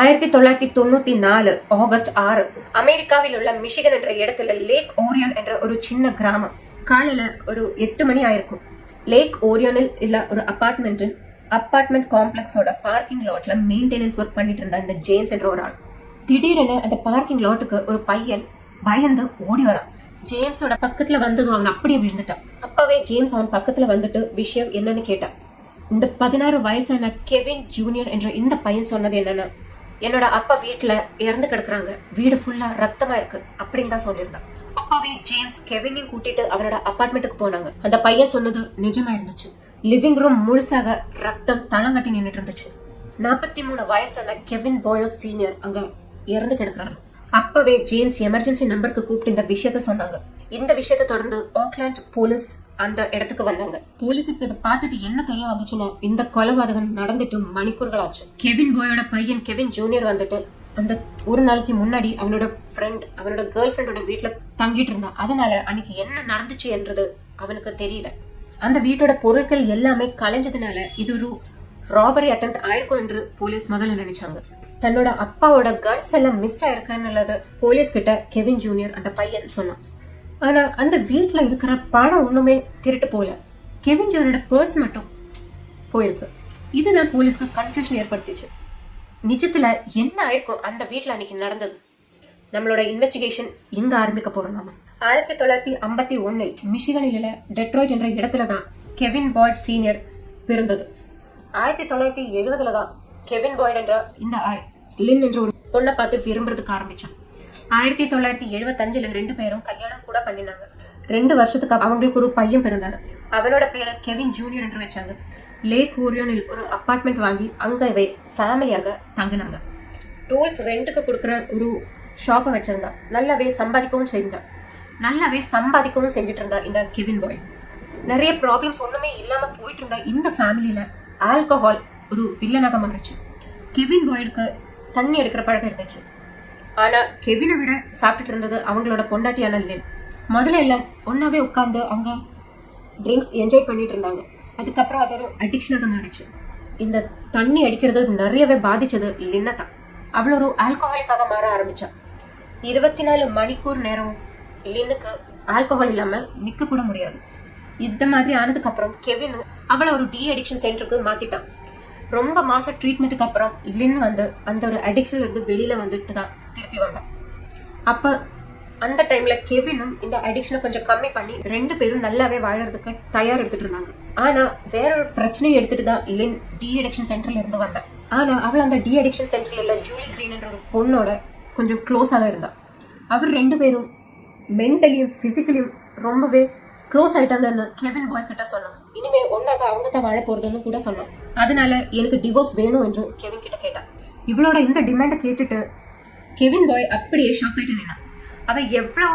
1994 August 6 அமெரிக்காவில் உள்ள Michigan என்ற இடத்துல லேக் ஓரியன் என்ற ஒரு சின்ன கிராமம். காலையில ஒரு 8 மணி ஆயிருக்கும். லேக் ஓரியனில் உள்ள ஒரு அப்பார்ட்மெண்ட் காம்ப்ளெக்ஸோட பார்க்கிங் லாட்ல மெயின்டெனன்ஸ் ஒர்க் பண்ணிட்டு இருந்த இந்த ஜேம்ஸ் என்ற ஒரு ஆள் திடீரென அந்த பார்க்கிங் லாட்டுக்கு ஒரு பையன் பயந்து ஓடி வரான். ஜேம்ஸோட பக்கத்துல வந்ததும் அவன் அப்படியே விழுந்துட்டான். அப்பவே ஜேம்ஸ் அவன் பக்கத்துல வந்துட்டு விஷயம் என்னன்னு கேட்டான். இந்த 16 வயசான கெவின் ஜூனியர் என்ற இந்த பையன் சொன்னது என்னன்னா, என்னோட அப்பா வீட்டுல இறந்து கிடக்குறாங்க, வீடு ஃபுல்லா ரத்தமா இருக்கு அப்படின்னு தான் சொல்லியிருந்தான். அப்பாவே ஜேம்ஸ் கெவினையும் கூட்டிட்டு அவனோட அபார்ட்மெண்ட்டுக்கு போனாங்க. அந்த பையன் சொன்னது நிஜமா இருந்துச்சு. லிவிங் ரூம் முழுசாக ரத்தம் தளங்கட்டி நின்றுட்டு இருந்துச்சு. 43 வயசான கெவின் போயஸ் சீனியர் அங்க இறந்து கிடக்குறாரு. அப்பவே ஜேம்ஸ் எமர்ஜென்சி நம்பருக்கு கூப்பிட்டு இந்த விஷயத்த சொன்னாங்க. இந்த விஷயத்தை தொடர்ந்து ஆக்லாண்ட் போலீஸ் அந்த இடத்துக்கு வந்தாங்க. போலீஸுக்கு இதை பார்த்துட்டு என்ன தெரிய வந்துச்சுன்னா, இந்த கொலைபாதகம் நடந்துட்டு மணிக்கூர்கள் ஆச்சு. கெவின் போயோட பையன் கெவின் ஜூனியர் வந்துட்டு அந்த ஒரு நாளைக்கு முன்னாடி அவனோட கேர்ள் ஃப்ரெண்டோட வீட்டுல தங்கிட்டு இருந்தான். அதனால அன்னைக்கு என்ன நடந்துச்சு என்றது அவனுக்கு தெரியல. அந்த வீட்டோட பொருட்கள் எல்லாமே கலைஞ்சதுனால இது ஒரு ராபரி அட்டெம்ப்ட் ஆயிருக்கும் என்று போலீஸ் முதல்ல நினைச்சாங்க. தன்னோட அப்பாவோட கன்ஸ் எல்லாம் மிஸ் ஆயிருக்குன்னு போலீஸ் கிட்ட கெவின் ஜூனியர் அந்த பையன் சொன்னான். ஆனா அந்த வீட்டுல இருக்கிற பணம் ஒண்ணுமே திருட்டு போல. கெவின் ஜூனியரோட பர்ஸ் மட்டும் போயிருக்கு. இதுதான் போலீஸ்க்கு கன்ஃபியூஷன் ஏற்படுத்திச்சு. நிஜத்துல என்ன ஆயிருக்கும் அந்த வீட்டுல அன்னைக்கு நடந்தது? நம்மளோட இன்வெஸ்டிகேஷன் எங்க ஆரம்பிக்க போறோம் நாம. 1951 மிஷிகனில் உள்ள டெட்ராய்ட் என்ற இடத்துலதான் கெவின் பாய்ட் சீனியர் பிறந்தது. 1970 தான் கெவின் பாய்ட் என்ற இந்த ஆள் லின் என்ற ஒரு பொண்ணை பார்த்து விரும்புறதுக்கு ஆரம்பிச்சான். 1975 2 பேரும் கல்யாணம் கூட பண்ணினாங்க. 2 வருஷத்துக்கு அவங்களுக்கு ஒரு பையன் பிறந்தாரு. அவனோட பேரை கெவின் ஜூனியர் என்று வச்சாங்க. லேக் ஓரியோனில் ஒரு அப்பார்ட்மெண்ட் வாங்கி அங்கவே ஃபேமிலியாக தங்கினாங்க. டூல்ஸ் ரெண்டுக்கு கொடுக்குற ஒரு ஷாப்பை வச்சிருந்தான். நல்லாவே சம்பாதிக்கவும் செஞ்சுட்டு இருந்தா இந்த கெவின் பாய். நிறைய ப்ராப்ளம்ஸ் ஒண்ணுமே இல்லாம போயிட்டு இருந்தா இந்த ஃபேமிலியில ஆல்கஹால் ஒரு வில்லனாக மாறிச்சு. கெவின் பாய்டுக்கு தண்ணி எடுக்கிற பழக்கம் இருந்துச்சு. ஆனா கெவினை விட சாப்பிட்டுட்டு இருந்தது அவங்களோட பொண்டாட்டியான லின். முதல்ல எல்லாம் ஒன்னாவே உட்காந்து அவங்க ட்ரிங்க்ஸ் என்ஜாய் பண்ணிட்டு இருந்தாங்க. அதுக்கப்புறம் அது ஒரு அடிக்ஷனாக மாறிச்சு. இந்த தண்ணி அடிக்கிறது நிறையவே பாதிச்சது லின்னை தான். அவள் ஒரு ஆல்கஹாலிக்காக மாற ஆரம்பிச்சா. 24 மணிக்கூர் நேரம் லின்னுக்கு ஆல்கஹால் இல்லாம நிக்க கூட முடியாது. இந்த மாதிரி ஆனதுக்கு அப்புறம் கெவின் அவளை ஒரு டி அடிக்ஷன் சென்டருக்கு மாத்திட்டான். ரொம்ப மாசம் ட்ரீட்மெண்ட்டுக்கு அப்புறம் லின் அந்த ஒரு அடிக்ஷன்ல இருந்து வெளியில வந்துட்டு தான் திருப்பி வந்தான். அப்ப அந்த டைம்ல கெவினும் இந்த அடிக்ஷனை கொஞ்சம் கம்மி பண்ணி 2 பேரும் நல்லாவே வாழறதுக்கு தயார் எடுத்துட்டு இருந்தாங்க. ஆனா வேற ஒரு பிரச்சனையை எடுத்துட்டு தான் லின் டி அடிக்ஷன் சென்டர்ல இருந்து வந்தா. ஆனா அவள் அந்த டி அடிக்ஷன் சென்டர்ல உள்ள ஜூலி கிரீன் என்ற ஒரு பொண்ணோட கொஞ்சம் க்ளோஸாக இருந்தா. அவர் 2 பேரும் மென்டலியும் பிசிக்கலியும் ரொம்பவே க்ளோஸ் ஆயிட்டாங்கன்னு கெவின் பாய் கிட்ட சொன்னான். இனிமே ஒன்னாக அவங்க தான் வாழ போறதுன்னு கூட சொன்னான். அதனால எனக்கு டிவோர்ஸ் வேணும் என்று கெவின் கிட்ட கேட்டான். இவளோட இந்த டிமாண்டை கேட்டுட்டு கெவின் பாய் அப்படியே ஷாக் ஆயிட்டு நின்னான். அவன் எவ்வளவு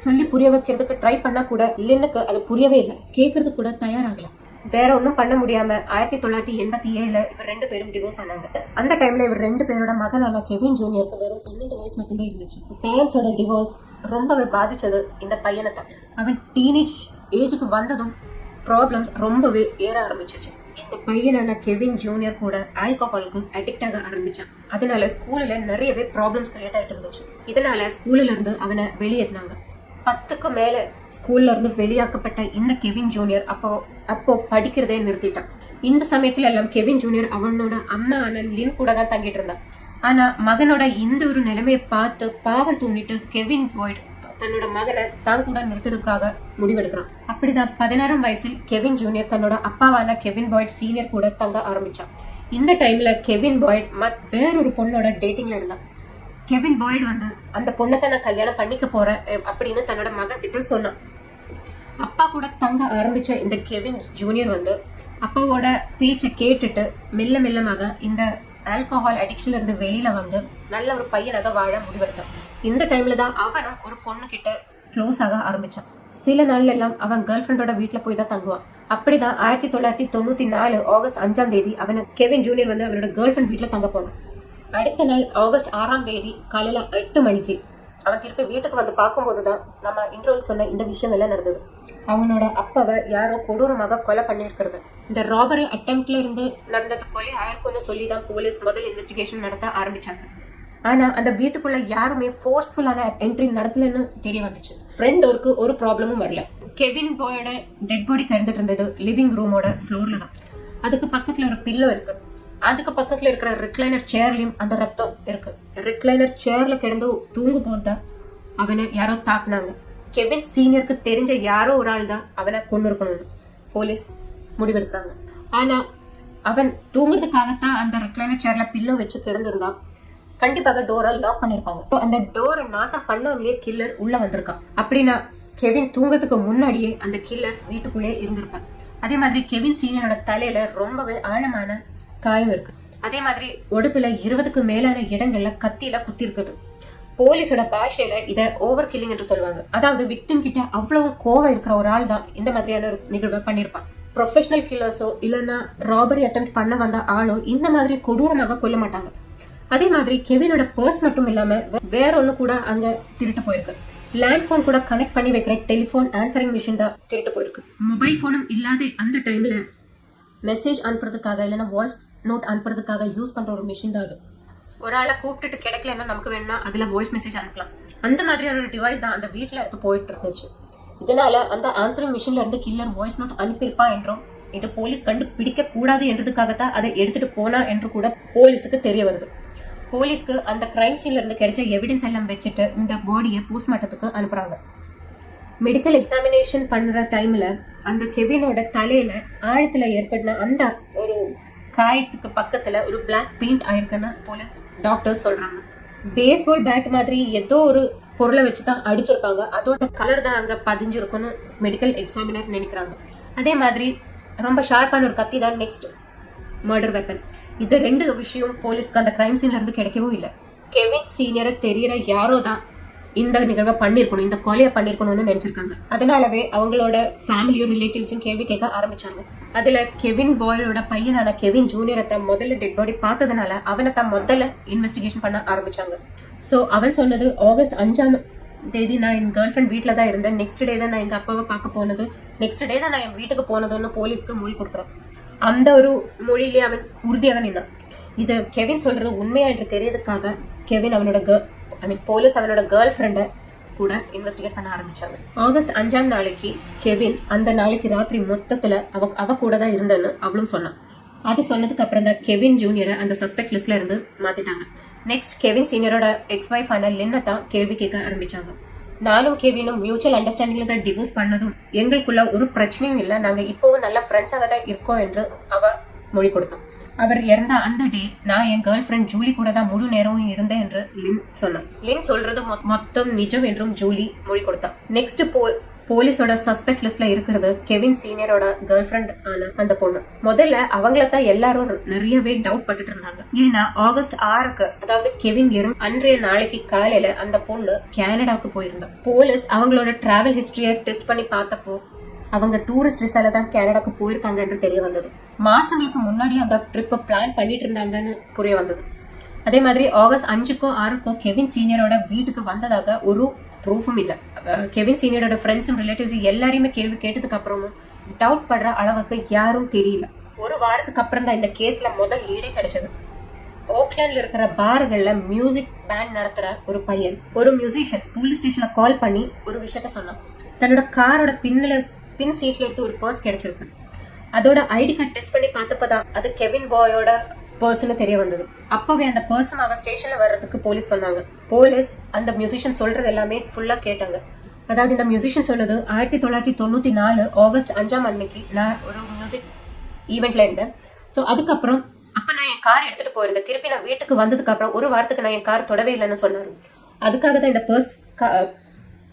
சொல்லி புரிய வைக்கிறதுக்கு ட்ரை பண்ணா கூட லின்னுக்கு அது புரியவே இல்லை. கேட்கறதுக்கு கூட தயாராகல. வேற ஒன்றும் பண்ண முடியாம 1987 இவர் 2 பேரும் டிவோர்ஸ் ஆனாங்க. அந்த டைம்ல இவர் 2 பேரோட மகனான கெவின் ஜூனியருக்கு வெறும் 12 வயசு மட்டும்தான் இருந்துச்சு. பேரண்ட்ஸோட டிவோர்ஸ் ரொம்பவே பாதிச்சது இந்த பையனை தான். அவன் டீனேஜ் ஏஜுக்கு வந்ததும் ப்ராப்ளம்ஸ் ரொம்பவே ஏற ஆரம்பிச்சிச்சு. இந்த பையனான கெவின் ஜூனியர் கூட ஆல்கஹாலுக்கு அடிக்ட் ஆக ஆரம்பிச்சான். அதனால ஸ்கூல்ல நிறையவே ப்ராப்ளம்ஸ் கிரியேட் ஆயிட்டு இருந்துச்சு. இதனால ஸ்கூல்ல இருந்து அவனை வெளியேற்றினாங்க. 10க்கு மேல ஸ்கூல்ல இருந்து வெளியாக்கப்பட்ட இந்த கெவின் ஜூனியர் அப்போ படிக்கிறதே நிறுத்திட்டான். இந்த சமயத்துல எல்லாம் கெவின் ஜூனியர் அவனோட அம்மா ஆன லின் கூட தான் தங்கிட்டு இருந்தான். ஆனா மகனோட இந்த ஒரு நிலைமையை பார்த்து பாவம் தோணிட்டு கெவின் பாய்ட் தன்னோட மகனை தான் கூட நிறுத்துறதுக்காக முடிவெடுக்கிறான். அப்படிதான் 16 வயசில் கெவின் ஜூனியர் தன்னோட அப்பாவான கெவின் பாய்ட் சீனியர் கூட தங்க ஆரம்பிச்சான். இந்த டைம்ல கெவின் பாய்ட் வேறொரு பொண்ணோட டேட்டிங்ல இருந்தான். கெவின் பாய்ட் அந்த பொண்ணை நான் கல்யாணம் பண்ணிக்க போறேன் அப்படின்னு தன்னோட மகன் கிட்ட சொன்னான். அப்பா கூட தங்க ஆரம்பிச்ச இந்த கெவின் ஜூனியர் அப்பாவோட பேச்சை கேட்டுட்டு மெல்லமாக இந்த ஆல்கஹால் அடிக்ஷன்ல இருந்து வெளியில நல்ல ஒரு பையனாக வாழ முடிவெடுத்தான். இந்த டைம்ல தான் அவனும் ஒரு பொண்ணு கிட்ட க்ளோஸ் ஆக ஆரம்பிச்சான். சில நாள்ல எல்லாம் அவன் கேர்ள் ஃப்ரெண்டோட வீட்டுல போய் தான் தங்குவான். அப்படிதான் 1994 ஆகஸ்ட் 5 அவன் கெவின் ஜூனியர் அவனோட கேர்ள் ஃப்ரெண்ட் வீட்டுல தங்க போனான். அடுத்த நாள் ஆகஸ்ட் 6 காலையில 8 மணிக்கு அவன் திருப்பி வீட்டுக்கு பார்க்கும்போதுதான் நம்ம இன்ட்ரோல் சொன்ன இந்த விஷயம் எல்லாம் நடந்தது. அவனோட அப்பாவை யாரோ கொடூரமாக கொலை பண்ணியிருக்கிறது இந்த ராபரி அட்டெம்ப்ட்ல இருந்து நடந்தது கொலை ஆயிருக்கும்னு சொல்லி தான் போலீஸ் முதல் இன்வெஸ்டிகேஷன் நடத்த ஆரம்பிச்சாங்க. ஆனா அந்த வீட்டுக்குள்ள யாருமே ஃபோர்ஸ்ஃபுல்லான என்ட்ரி நடத்தலன்னு தெரிய வந்துச்சு. ஃப்ரெண்ட் ஒர்க்கு ஒரு ப்ராப்ளமும் வரல. கெவின் பாயோட டெட் பாடி கிடந்துட்டு இருந்தது லிவிங் ரூமோட ஃப்ளோர்ல தான். அதுக்கு பக்கத்துல ஒரு பில்லோ இருக்கு. அதுக்கு பக்கத்துல இருக்கிற ரிக்ளைனர் சேர்லயும் அந்த ரத்தம் இருக்கு. ரிக்ளைனர் சேர்ல கிடந்து தூங்கு போதா அவனை யாரோ தாக்குனாங்க. கெவின் சீனியருக்கு தெரிஞ்ச யாரோ ஒரு ஆள் தான் அவனை கொண்டு இருக்கணும்னு போலீஸ் முடிவெடுத்தாங்க. ஆனா அவன் தூங்குறதுக்காகத்தான் அந்த ரிக்ளைனர் சேர்ல பில்லோ வச்சு கிடந்திருந்தான். கண்டிப்பாக டோரை லாக் பண்ணிருப்பாங்க. அந்த டோரை நாசம் பண்ணாமலே கில்லர் உள்ள வந்திருக்கான். அப்படின்னா கெவின் தூங்குறதுக்கு முன்னாடியே அந்த கில்லர் வீட்டுக்குள்ளே இருந்திருப்பான். அதே மாதிரி கெவின் சீனியரோட தலையில ரொம்பவே ஆழமான காயம் இருக்கு. அதே மாதிரி உடம்புல 20க்கு மேலான இடங்கள்ல கத்தியில குத்தி இருக்குது. போலீஸோட பாஷையில இத ஓவர் கில்லிங் என்று சொல்லுவாங்க. அதாவது விக்டிம் கிட்ட அவ்வளவு கோவம் இருக்கிற ஒரு ஆள் தான் இந்த மாதிரியான ஒரு நிகழ்வை பண்ணிருப்பான். ப்ரொஃபஷனல் கில்லர்ஸோ இல்லைன்னா ராபரி அட்டெம்ப்ட் பண்ண வந்த ஆளோ இந்த மாதிரி கொடூரமாக கொல்ல மாட்டாங்க. அதே மாதிரி கெவினோட பர்ஸ் மட்டும் இல்லாம வேற ஒண்ணு கூட அங்க திருட்டு போயிருக்கு. லேண்ட் போன் கூட கனெக்ட் பண்ணி வைக்கிற டெலிபோன் ஆன்சரிங் மிஷின் தான் திருட்டு போயிருக்கு. மொபைல் போனும் இல்லாத அந்த டைம்ல மெசேஜ் அனுப்புறதுக்காக இல்லைன்னா வாய்ஸ் நோட் அனுப்புறதுக்காக யூஸ் பண்ற ஒரு மிஷின் தான் அது. ஒரு ஆளை கூப்பிட்டுட்டு கிடைக்கலன்னா நமக்கு வேணும்னா அதுல வாய்ஸ் மெசேஜ் அனுப்பலாம். அந்த மாதிரியான ஒரு டிவைஸ் தான் அந்த வீட்டுல இருந்து போயிட்டு இருந்துச்சு. இதனால அந்த ஆன்சரிங் மிஷின்ல இருந்து கில்லர் வாய்ஸ் நோட் அனுப்பியிருப்பா என்றும் இது போலீஸ் கண்டுபிடிக்க கூடாது என்றதுக்காகத்தான் அதை எடுத்துட்டு போனா என்று கூட போலீஸுக்கு தெரிய வருது. போலீஸ்க்கு அந்த கிரைம் சீன்ல இருந்து கிடைச்ச எவிடன்ஸ் எல்லாம் வச்சுட்டு இந்த பாடியை போஸ்ட்மார்ட்டத்துக்கு அனுப்புறாங்க. மெடிக்கல் எக்ஸாமினேஷன் பண்ற டைம்ல அந்த கெவினோட தலையில ஆழத்துல ஏற்பட்ட அந்த ஒரு காயத்துக்கு பக்கத்துல ஒரு பிளாக் பெயிண்ட் ஆயிருக்குன்னு போலீஸ் டாக்டர்ஸ் சொல்றாங்க. பேஸ்பால் பேட் மாதிரி ஏதோ ஒரு பொருளை வச்சுதான் அடிச்சிருப்பாங்க. அதோட கலர் தான் அங்க பதிஞ்சிருக்குன்னு மெடிக்கல் எக்ஸாமினர் நினைக்கிறாங்க. அதே மாதிரி ரொம்ப ஷார்ப்பான ஒரு கத்தி தான் நெக்ஸ்ட் மர்டர் வெப்பன். இது ரெண்டு விஷயம் போலீஸ்க்கு அந்த கிரைம் சீன்ல இருந்து கிடைக்கவும் இல்லை. கெவின் சீனியரை தெரியற யாரோ தான் இந்த நிகழ்வை பண்ணிருக்கணும், இந்த கொலையை பண்ணிருக்கணும்னு நினைச்சிருக்காங்க. அதனாலவே அவங்களோட ஃபேமிலியும் ரிலேட்டிவ்ஸும் கேள்வி கேட்க ஆரம்பிச்சாங்க. அதுல கெவின் பாயோட பையனான கெவின் ஜூனியரை தான் முதல்ல டெட் பாடி பார்த்ததுனால அவனை தான் முதல்ல இன்வெஸ்டிகேஷன் பண்ண ஆரம்பிச்சாங்க. ஸோ அவன் சொன்னது ஆகஸ்ட் 5ஆம் தேதி நான் என் கேர்ள் ஃப்ரெண்ட் வீட்டில் தான் இருந்தேன். நெக்ஸ்ட் டே தான் நான் எங்க அப்பாவை பார்க்க போனது. நெக்ஸ்ட் டே தான் நான் என் வீட்டுக்கு போனதுன்னு போலீஸ்க்கு மொழி கொடுக்குறான். அந்த ஒரு மொழியிலே அவன் உறுதியாக நின்றான். இது கெவின் சொல்றது உண்மையா என்று தெரியறதுக்காக கெவின் அவனோட போலீஸ் அவனோட கேர்ள் ஃப்ரெண்டை கூட இன்வெஸ்டிகேட் பண்ண ஆரம்பிச்சாங்க. ஆகஸ்ட் 5ஆம் நாளைக்கு கெவின் அந்த நாளைக்கு ராத்திரி மொத்தத்துல அவ கூட தான் இருந்தேன்னு அவளும் சொன்னான். அது சொன்னதுக்கு அப்புறம் தான் கெவின் ஜூனியரை அந்த சஸ்பெக்ட் லிஸ்ட்ல இருந்து மாத்திட்டாங்க. நெக்ஸ்ட் கெவின் சீனியரோட எக்ஸ் ஒய்ஃப் ஆன லின்னை தான் கேள்வி கேட்க ஆரம்பிச்சாங்க. நானும் கெவினும் மியூச்சுவல் அண்டர்ஸ்டாண்டிங்ல தான் டிவோர்ஸ் பண்ணதும் எங்களுக்குள்ள ஒரு பிரச்சனையும் இல்லை, நாங்க இப்பவும் நல்ல ஃப்ரெண்ட்ஸாக தான் இருக்கோம் என்று அவ மொழி கொடுத்தான். அவர் இறந்த அந்த டே நான் என் கேர்ள் ஃப்ரெண்ட் ஜூலி கூட தான் முழு நேரமும் இருந்தேன் என்று லின் சொன்னான். லின் சொல்றது மொத்தம் நிஜம் என்றும் ஜூலி மொழி கொடுத்தான். நெக்ஸ்ட் போலீஸோட சஸ்பெக்ட் லிஸ்ட்ல இருக்கிறது கெவின் சீனியரோட கேர்ள் ஃப்ரெண்ட் ஆன அந்த பொண்ணு. முதல்ல அவங்கள தான் எல்லாரும் நிறையவே டவுட் பட்டுட்டு இருந்தாங்க. ஏன்னா ஆகஸ்ட் 6க்கு அதாவது கெவின் அன்றைய நாளைக்கு காலையில அந்த பொண்ணு கனடாவுக்கு போயிருந்தா. போலீஸ் அவங்களோட டிராவல் ஹிஸ்டரியை டெஸ்ட் பண்ணி பார்த்தப்போ அவங்க டூரிஸ்ட் விசால தான் கனடாக்கு போயிருக்காங்க என்று தெரிய வந்தது. மாசங்களுக்கு முன்னாடி அந்த ட்ரிப்பை பிளான் பண்ணிட்டு இருந்தாங்கன்னு புரிய வந்தது. அதே மாதிரி ஆகஸ்ட் 5க்கோ 6க்கோ கெவின் சீனியரோட வீட்டுக்கு வந்ததாக ஒரு ப்ரூஃபும் இல்லை. கெவின் சீனியரோட ஃப்ரெண்ட்ஸும் ரிலேட்டிவ்ஸும் எல்லாரையுமே கேள்வி கேட்டதுக்கு அப்புறமும் டவுட் படுற அளவுக்கு யாரும் தெரியல. ஒரு வாரத்துக்கு அப்புறம் தான் இந்த கேஸ்ல முதல் லீடே கிடைச்சது. ஓக்லாண்ட்ல இருக்கிற பார்கள்ல மியூசிக் பேண்ட் நடத்துற ஒரு பையன், ஒரு மியூசிஷியன் போலீஸ் ஸ்டேஷன்ல கால் பண்ணி ஒரு விஷயத்த சொன்னான். தன்னோட காரோட பின் சீட்ல இருந்து ஒரு பர்ஸ் கிடைச்சிருக்கு. அதோட ஐடி கார்டு டெஸ்ட் பண்ணி பார்த்தப்பதான் அது கெவின் பாயோட பர்ஸ்னு தெரிய வந்தது. அப்பவே அந்த பர்சன் அவ ஸ்டேஷன்ல வர்றதுக்கு போலீஸ் சொன்னாங்க. போலீஸ் அந்த மியூசிஷியன் சொல்றது எல்லாமே ஃபுல்லா கேட்டாங்க. அதாவது இந்த மியூசிஷியன் சொன்னது 1994 ஆகஸ்ட் 5ஆம் அன்னைக்கு நான் ஒரு மியூசிக் ஈவெண்ட்ல இருந்தேன். ஸோ அதுக்கப்புறம் அப்ப நான் என் கார் எடுத்துட்டு போயிருந்தேன். திருப்பி நான் வீட்டுக்கு வந்ததுக்கு அப்புறம் ஒரு வாரத்துக்கு நான் என் கார் தொடவே இல்லைன்னு சொன்னாரு. அதுக்காக தான் இந்த பர்ஸ்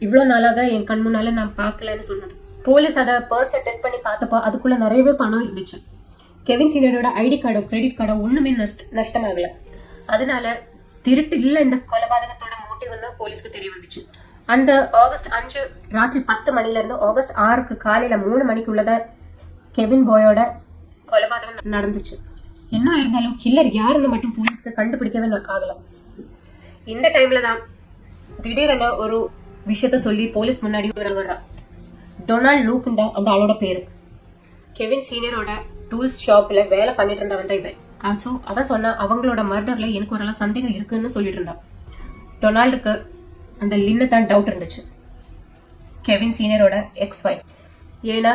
இவ்வளவு நாளாக என் கண் முன்னால நான் பார்க்கலன்னு சொன்னது. போலீஸ் அதை பர்ஸை டெஸ்ட் பண்ணி பார்த்தப்போ அதுக்குள்ள நிறையவே பணம் இருந்துச்சு. கெவின் சீனியரோட ஐடி கார்டோ கிரெடிட் கார்டோ ஒண்ணுமே நஷ்டமாகல. அதனால திருட்டு இல்ல இந்த கொலைபாதகத்தோட மோட்டிவ்னு போலீஸ்க்கு தெரிய வந்துச்சு. அந்த ஆகஸ்ட் 5 ராத்திரி 10 மணில இருந்து ஆகஸ்ட் 6க்கு காலையில 3 மணிக்குள்ளதான் கெவின் பாயோட கொலைபாதகம் நடந்துச்சு. என்ன இருந்தாலும் கில்லர் யாருன்னு மட்டும் போலீஸ்க்கு கண்டுபிடிக்கவே ஆகல. இந்த டைம்ல தான் திடீரென ஒரு விஷயத்த சொல்லி போலீஸ் முன்னாடி வர்றா. டொனால்ட் லூக்குன்னு தான் அந்த ஆளோட பேரு. கெவின் சீனியரோட டூல்ஸ் ஷாப்ல வேலை பண்ணிட்டு இருந்தவன் தான் இவன். ஸோ அவன் சொன்னா அவங்களோட மர்டர்ல எனக்கு ஒரு சந்தேகம் இருக்குன்னு சொல்லிட்டு இருந்தான். டொனால்டுக்கு அந்த லின்னு தான் டவுட் இருந்துச்சு, கெவின் சீனியரோட எக்ஸ் வைஃப். ஏன்னா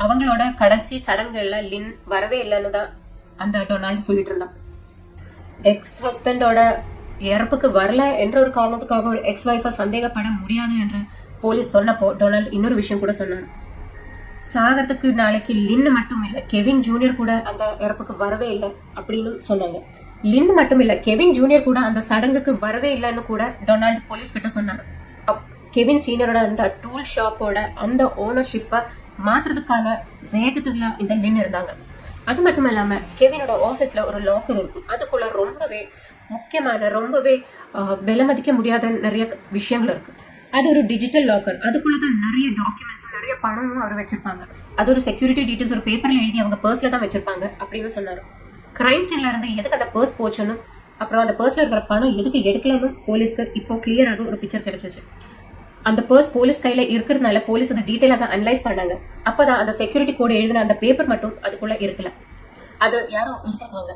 அவங்களோட கடைசி சடங்குகள்ல லின் வரவே இல்லைன்னு தான் அந்த டொனால்டு சொல்லிட்டு இருந்தான். எக்ஸ் ஹஸ்பண்டோட இறப்புக்கு வரல என்ற ஒரு காரணத்துக்காக ஒரு எக்ஸ் வைஃபை சந்தேகப்பட முடியாது என்று போலீஸ் சொன்னப்போ டொனால்டு இன்னொரு விஷயம் கூட சொன்னார். சாகிறதுக்கு நாளைக்கு லின் மட்டும் இல்லை, கெவின் ஜூனியர் கூட அந்த இறப்புக்கு வரவே இல்லை அப்படின்னு சொன்னாங்க. லின் மட்டும் இல்லை, கெவின் ஜூனியர் கூட அந்த சடங்குக்கு வரவே இல்லைன்னு கூட டொனால்டு போலீஸ் கிட்ட சொன்னாங்க. கெவின் சீனியரோட அந்த டூல் ஷாப்போட அந்த ஓனர்ஷிப்பை மாத்துறதுக்கான வேகத்துல இந்த லின் இருந்தாங்க. அது மட்டும் இல்லாம கெவினோட ஆஃபீஸ்ல ஒரு லாக்கர் இருக்கும், அதுக்குள்ள ரொம்பவே முக்கியமான ரொம்பவே விலை மதிக்க முடியாத நிறைய விஷயங்கள் இருக்கு. அது ஒரு டிஜிட்டல் லாக்கர், அதுக்குள்ளதான் நிறைய டாக்குமெண்ட்ஸ் நிறைய பணமும் அவர் வச்சிருப்பாங்க. அது ஒரு செக்யூரிட்டி டீடைல்ஸ் ஒரு பேப்பர்ல எழுதி அவங்க பர்ஸ்ல தான் வச்சிருப்பாங்க அப்படின்னு சொன்னாரு. கிரைம் சீன்ல இருந்து எதுக்கு அந்த பர்ஸ் போச்சுன்னு அப்புறம் அந்த பர்ஸ்ல இருக்கிற பணம் எதுக்கு எடுக்கலன்னு போலீஸ்க்கு இப்போ கிளியராக ஒரு பிக்சர் கிடைச்சிச்சு. அந்த பர்ஸ் போலீஸ் கையில இருக்கிறதுனால போலீஸ் அதை டீட்டெயிலாக அனலைஸ் பண்ணாங்க. அப்பதான் அந்த செக்யூரிட்டி கோட் எழுதின அந்த பேப்பர் மட்டும் அதுக்குள்ள இருக்கல, அது யாரும் எடுத்துருக்காங்க.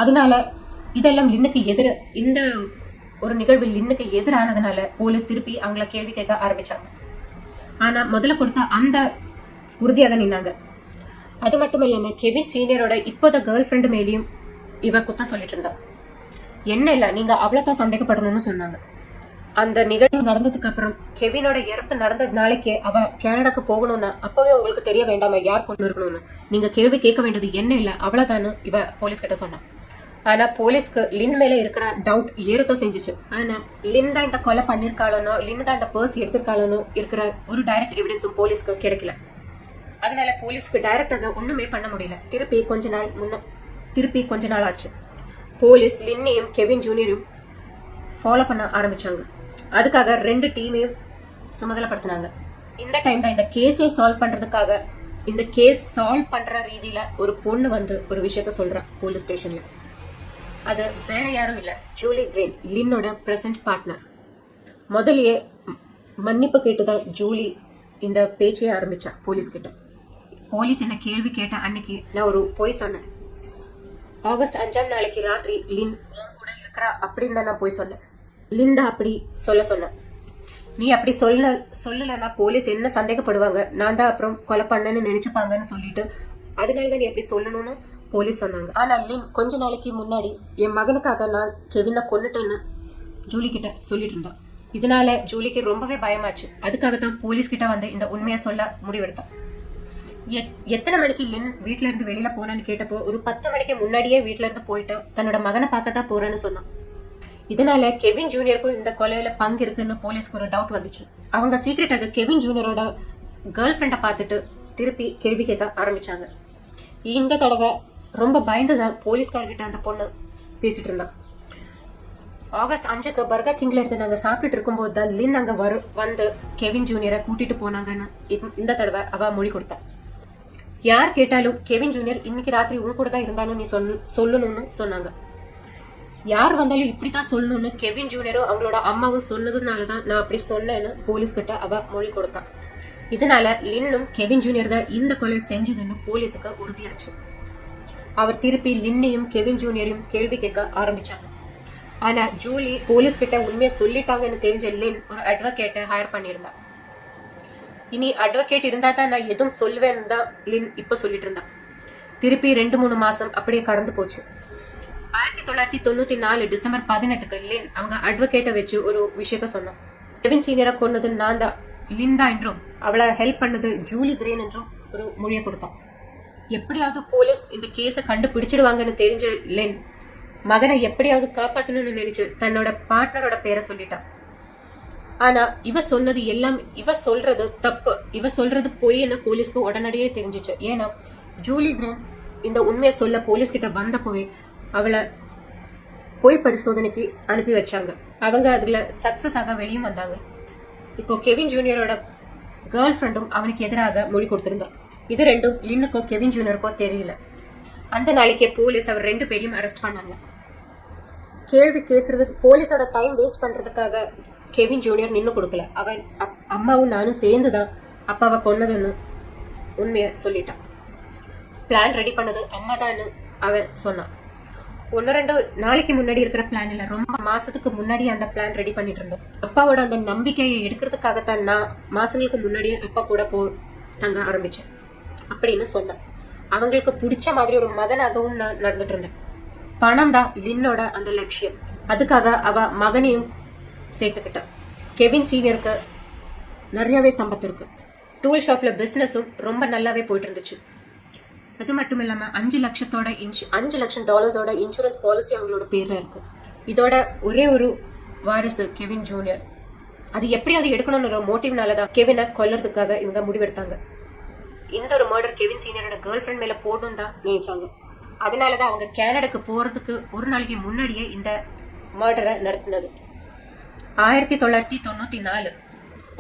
அதனால இதெல்லாம் லின்னுக்கு எதிர இந்த ஒரு நிகழ்வு லின்னுக்கு எதிரானதுனால போலீஸ் திருப்பி அவங்கள கேள்வி கேட்க ஆரம்பிச்சாங்க. ஆனா முதல்ல கொடுத்த அந்த உறுதியாக நின்னாங்க. அது மட்டும் இல்லாம கெவின் சீனியரோட இப்போத கேர்ள் ஃப்ரெண்டு மேலேயும் இவ குத்தம் சொல்லிட்டு இருந்தா. என்ன இல்ல, நீங்க அவ்வளவுதான் சந்தேகப்படணும்னு சொன்னாங்க. அந்த நிகழ்வு நடந்ததுக்கு அப்புறம் கெவினோட இறப்பு நடந்த நாளைக்கே அவ கனடாக்கு போகணும்னா அப்பவே உங்களுக்கு தெரிய வேண்டாம யார் கொண்டு இருக்கணும்னு நீங்க கேள்வி கேட்க வேண்டியது என்ன இல்ல அவ்வளவுதானு இவ போலீஸ் கிட்ட சொன்னான். ஆனா போலீஸ்க்கு லின் மேல இருக்கிற டவுட் ஏறத்தான் செஞ்சிச்சு. ஆனா லின் தான் இந்த கொலை பண்ணிருக்காளோ, லின் தான் இந்த பர்ஸ் எடுத்திருக்காளோ இருக்கிற ஒரு டைரக்ட் எவிடன்ஸும் போலீஸ்க்கு கிடைக்கல. அதனால போலீஸ்க்கு டைரக்டாக ஒண்ணுமே பண்ண முடியல. திருப்பி கொஞ்ச நாள் ஆச்சு. போலீஸ் லின்னையும் கெவின் ஜூனியரையும் ஃபாலோ பண்ண ஆரம்பிச்சாங்க. அதுக்காக 2 டீமையும் சுமதலப்படுத்தினாங்க. இந்த டைம் தான் இந்த கேஸை சால்வ் பண்றதுக்காக இந்த கேஸ் சால்வ் பண்ற ரீதியில ஒரு பொண்ணு வந்து ஒரு விஷயத்த சொல்றா போலீஸ் ஸ்டேஷன்ல. அது வேற யாரும் இல்ல, ஜூலி கிரேன், லின்னோட பிரசன்ட் பார்ட்னர். முதல்லயே மன்னிப்பு கேட்டுதான் ஜூலி இந்த பேச்சையே ஆரம்பிச்சா போலீஸ் கிட்ட. போலீஸ் என்ன கேள்வி கேட்ட அன்னைக்கு நான் ஒரு பொய் சொன்னேன். ஆகஸ்ட் 5ஆம் நாளைக்கு ராத்திரி லின் என் கூட இருக்கிறா அப்படின்னு தான் நான் போய் சொன்னேன். லிண்டா அப்படி சொல்ல சொன்னேன். நீ அப்படி சொல்லலன்னா போலீஸ் என்ன சந்தேகப்படுவாங்க, நான் தான் அப்புறம் கொலை பண்ணேன்னு நினைச்சுப்பாங்கன்னு சொல்லிட்டு அதனாலதான் நீ அப்படி சொல்லணும்னு போலீஸ் சொன்னாங்க. ஆனா லின் கொஞ்ச நாளைக்கு முன்னாடி என் மகனுக்காக நான் கெவினை கொன்னுட்டேன்னு ஜூலி கிட்ட சொல்லிட்டு இருந்தான். இதனால ஜூலிக்கு ரொம்பவே பயமாச்சு. அதுக்காகத்தான் போலீஸ் கிட்ட வந்து இந்த உண்மையை சொல்ல முடிவெடுத்தான். எத்தனை மணிக்கு லின் வீட்டுல இருந்து வெளியில போனான்னு கேட்டப்போ ஒரு 10 மணிக்கு முன்னாடியே வீட்டுல இருந்து போயிட்டு தன்னோட மகனை பார்க்கத்தான் போறேன்னு சொன்னான். இதனால கெவின் ஜூனியருக்கும் இந்த கொலையில பங்கு இருக்குன்னு போலீஸ்க்கு ஒரு டவுட் வந்துச்சு. அவங்க சீக்ரெட்டாக கெவின் ஜூனியரோட கேர்ள் ஃப்ரெண்டை பார்த்துட்டு திருப்பி கேள்வி கேட்க ஆரம்பிச்சாங்க. இந்த தடவை ரொம்ப பயந்துதான் போலீஸ்கார்கிட்ட அந்த பொண்ணு பேசிட்டு இருந்தான். ஆகஸ்ட் 5க்கு பர்கர் கிங்ல இருந்து நாங்க சாப்பிட்டுட்டு இருக்கும்போது தான் லின் அங்க வந்து கெவின் ஜூனியரை கூட்டிட்டு போனாங்கன்னு இந்த தடவை அவ மொழி கொடுத்தா. யார் கேட்டாலும் கெவின் ஜூனியர் இன்னைக்கு ராத்திரி உன் கூட தான் இருந்தாலும் நீ சொல்லணும்னு சொன்னாங்க. யார் வந்தாலும் இப்படித்தான் சொல்லணும்னு கெவின் ஜூனியரும் அவங்களோட அம்மாவும் சொன்னதுனாலதான் நான் அப்படி சொன்னேன்னு போலீஸ் கிட்ட அவ மொழி கொடுத்தான். இதனால லின்னும் கெவின் ஜூனியர் தான் இந்த கொலை செஞ்சதுன்னு போலீஸுக்கு உறுதியாச்சு. அவர் திருப்பி லின்னையும் கெவின் ஜூனியரையும் கேள்வி கேட்க ஆரம்பிச்சாங்க. ஆனா ஜூலி போலீஸ் கிட்ட உண்மையை சொல்லிட்டாங்கன்னு தெரிஞ்ச லின் ஒரு அட்வொகேட்டை ஹையர் பண்ணியிருந்தான். இனி அட்வொகேட் இருந்தா தான் நான் எதுவும் சொல்லுவேன்னு தான் லின் இப்ப சொல்லிட்டு இருந்தான். திருப்பி 2-3 மாசம் அப்படியே கடந்து போச்சு. 1994 டிசம்பர் 18க்கு லின் அவங்க அட்வொகேட்டை வச்சு ஒரு விஷயத்த சொன்னான். கெவின் சீனியரை கொன்னது நான் தான், லின் தான் என்றும் அவளை ஹெல்ப் பண்ணது ஜூலி கிரேன் என்றும் ஒரு மொழியை கொடுத்தான். எப்படியாவது போலீஸ் இந்த கேஸை கண்டுபிடிச்சிடுவாங்கன்னு தெரிஞ்ச லின் மகனை எப்படியாவது காப்பாற்றணும்னு நினைச்சு தன்னோட பார்ட்னரோட பேரை சொல்லிட்டான். ஆனா இவ சொன்னது எல்லாம் இவ சொல்றது தப்பு, இவ சொல்றது பொய்ன்னு போலீஸ்க்கு உடனடியே தெரிஞ்சிச்சு. ஏன்னா ஜூலி கிரேன் இந்த உண்மையை சொல்ல போலீஸ் கிட்ட வந்தப்போவே அவளை பொய் பரிசோதனைக்கு அனுப்பி வச்சாங்க. அவங்க அதுல சக்சஸ் ஆக வெளியும் வந்தாங்க. இப்போ கெவின் ஜூனியரோட கேர்ள் ஃப்ரெண்டும் அவனுக்கு எதிராக மொழி கொடுத்திருந்தான். இது ரெண்டும் லின்னுக்கோ கெவின் ஜூனியருக்கோ தெரியல. அந்த நாளைக்கே போலீஸ் அவர் 2 பேரையும் அரெஸ்ட் பண்ணாங்க. கேள்வி கேட்கறதுக்கு போலீஸோட டைம் வேஸ்ட் பண்றதுக்காக கெவின் ஜூனியர் நின்னு கொடுக்கல. அவன் அம்மாவும் நானும் சேர்ந்துதான் அப்பாவை கொன்னதுன்னு உண்மைய சொல்லிட்டான். பிளான் ரெடி பண்ணது அம்மா தான் அவன் சொன்னான். 1-2 நாளைக்கு முன்னாடி இருக்கிற பிளான் இல்ல, ரொம்ப மாசத்துக்கு முன்னாடி அந்த பிளான் ரெடி பண்ணிட்டு இருந்தோம். அப்பாவோட அந்த நம்பிக்கையை எடுக்கிறதுக்காகத்தான் நான் மாசங்களுக்கு முன்னாடியே அப்பா கூட தங்க ஆரம்பிச்சேன் அப்படின்னு சொன்னேன். அவங்களுக்கு பிடிச்ச மாதிரி ஒரு மகனாகவும் நான் நடந்துட்டு இருந்தேன். பணம் தான் லின்னோட அந்த லட்சியம். அதுக்காக அவ மகனையும் சேர்த்துக்கிட்டான். கெவின் சீனியருக்கு நிறையவே சம்பத்து இருக்கு. டூல் ஷாப்ல பிசினஸும் ரொம்ப நல்லாவே போயிட்டு இருந்துச்சு. அது மட்டும் இல்லாம $5 லட்சம் இன்சூரன்ஸ் பாலிசி அவங்களோட பேர்ல இருக்கு. இதோட ஒரே ஒரு வாரிசு கெவின் ஜூனியர். அது எப்படி அது எடுக்கணும்னு ஒரு மோட்டிவ்னாலதான் கெவினை கொல்றதுக்காக இவங்க முடிவெடுத்தாங்க. இந்த ஒரு மர்டர் கெவின் சீனியரோட கேர்ள் ஃப்ரெண்ட் மேல போடணும் தான் நினைச்சாங்க. அதனாலதான் அவங்க கனடாக்கு போறதுக்கு ஒரு நாளைக்கு முன்னாடியே இந்த மர்டரை நடத்தினது. 1994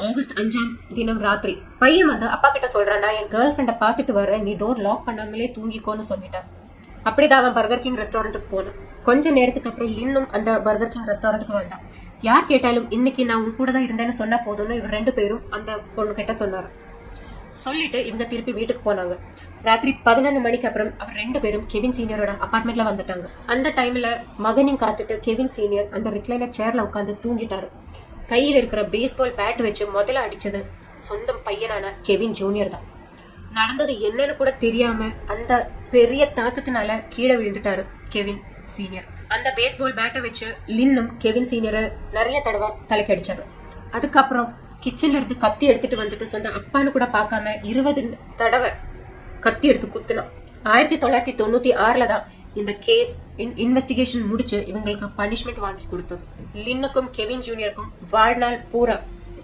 ஆகஸ்ட் 5 ராத்திரி பையன் வந்து அப்பா கிட்ட சொல்றான், நான் என் கேர்ள் ஃப்ரெண்டை பார்த்துட்டு வரேன், நீ டோர் லாக் பண்ணாமலே தூங்கிக்கோன்னு சொல்லிட்டான். அப்படிதான் அவன் பர்கர் கிங் ரெஸ்டாரண்ட்டுக்கு போனான். கொஞ்ச நேரத்துக்கு அப்புறம் லின்னும் அந்த பர்கர் கிங் ரெஸ்டாரண்ட்டுக்கு வந்தான். யார் கேட்டாலும் இன்னைக்கு நான் உன் கூட தான் இருந்தேன்னு சொன்னா போதும்னு இவர் 2 பேரும் அந்த பொண்ணு கிட்ட சொன்னாரு. சொல்லிட்டு இவங்க திருப்பி வீட்டுக்கு போனாங்க. ராத்திரி 11 மணிக்கு அப்புறம் அவர் 2 பேரும் கெவின் சீனியரோட அபார்ட்மெண்ட்ல வந்துட்டாங்க. அந்த டைம்ல மகனையும் காத்துட்டு கெவின் சீனியர் அந்த ரிக்ளைனர் சேர்ல உட்காந்து தூங்கிட்டாரு. கையில் இருக்கிற பேஸ்பால் பேட் வச்சு முதல்ல அடிச்சது சொந்த பையனான கெவின் ஜூனியர் தான். நடந்தது என்னன்னு கூட தெரியாம அந்த பெரிய தாக்கத்தினால கீழே விழுந்துட்டாரு கெவின் சீனியர். அந்த பேஸ்பால் பேட்டை வச்சு லின்னும் கெவின் சீனியரை நிறைய தடவை தலைக்கு அடிச்சாரு. அதுக்கப்புறம் கிச்சன்ல இருந்து கத்தி எடுத்துட்டு வந்துட்டு சொந்த அப்பான்னு கூட பார்க்காம 20 தடவை கத்தி எடுத்து குத்துனான். 1996 தான் இந்த கேஸ் இன்வெஸ்டிகேஷன் முடிச்சு இவங்களுக்கு பனிஷ்மெண்ட் வாங்கி கொடுத்தது. லின்னுக்கும் கெவின் ஜூனியருக்கும் வாழ்நாள் பூரா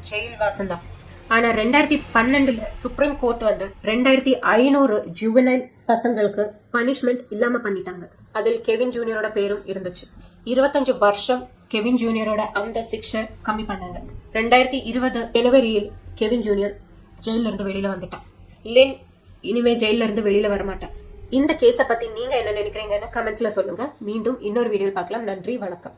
ஜெயில் வாசம் தான். ஆனா 2012 சுப்ரீம் கோர்ட் வந்து 2500 ஜுவனைல் பசங்களுக்கு பனிஷ்மெண்ட் இல்லாம பண்ணிட்டாங்க. அதில் கெவின் ஜூனியரோட பேரும் இருந்துச்சு. 25 வருஷம் கெவின் ஜூனியரோட அந்த சிக்ஷை கம்மி பண்ணாங்க. 2020 ஜனவரியில் கெவின் ஜூனியர் ஜெயில இருந்து வெளியில வந்துட்டான். லின் இனிமே ஜெயில இருந்து வெளியில வரமாட்டான். இந்த கேஸை பத்தி நீங்க என்ன நினைக்கிறீங்கன்னு கமெண்ட்ஸ்ல சொல்லுங்க. மீண்டும் இன்னொரு வீடியோ பார்க்கலாம். நன்றி, வணக்கம்.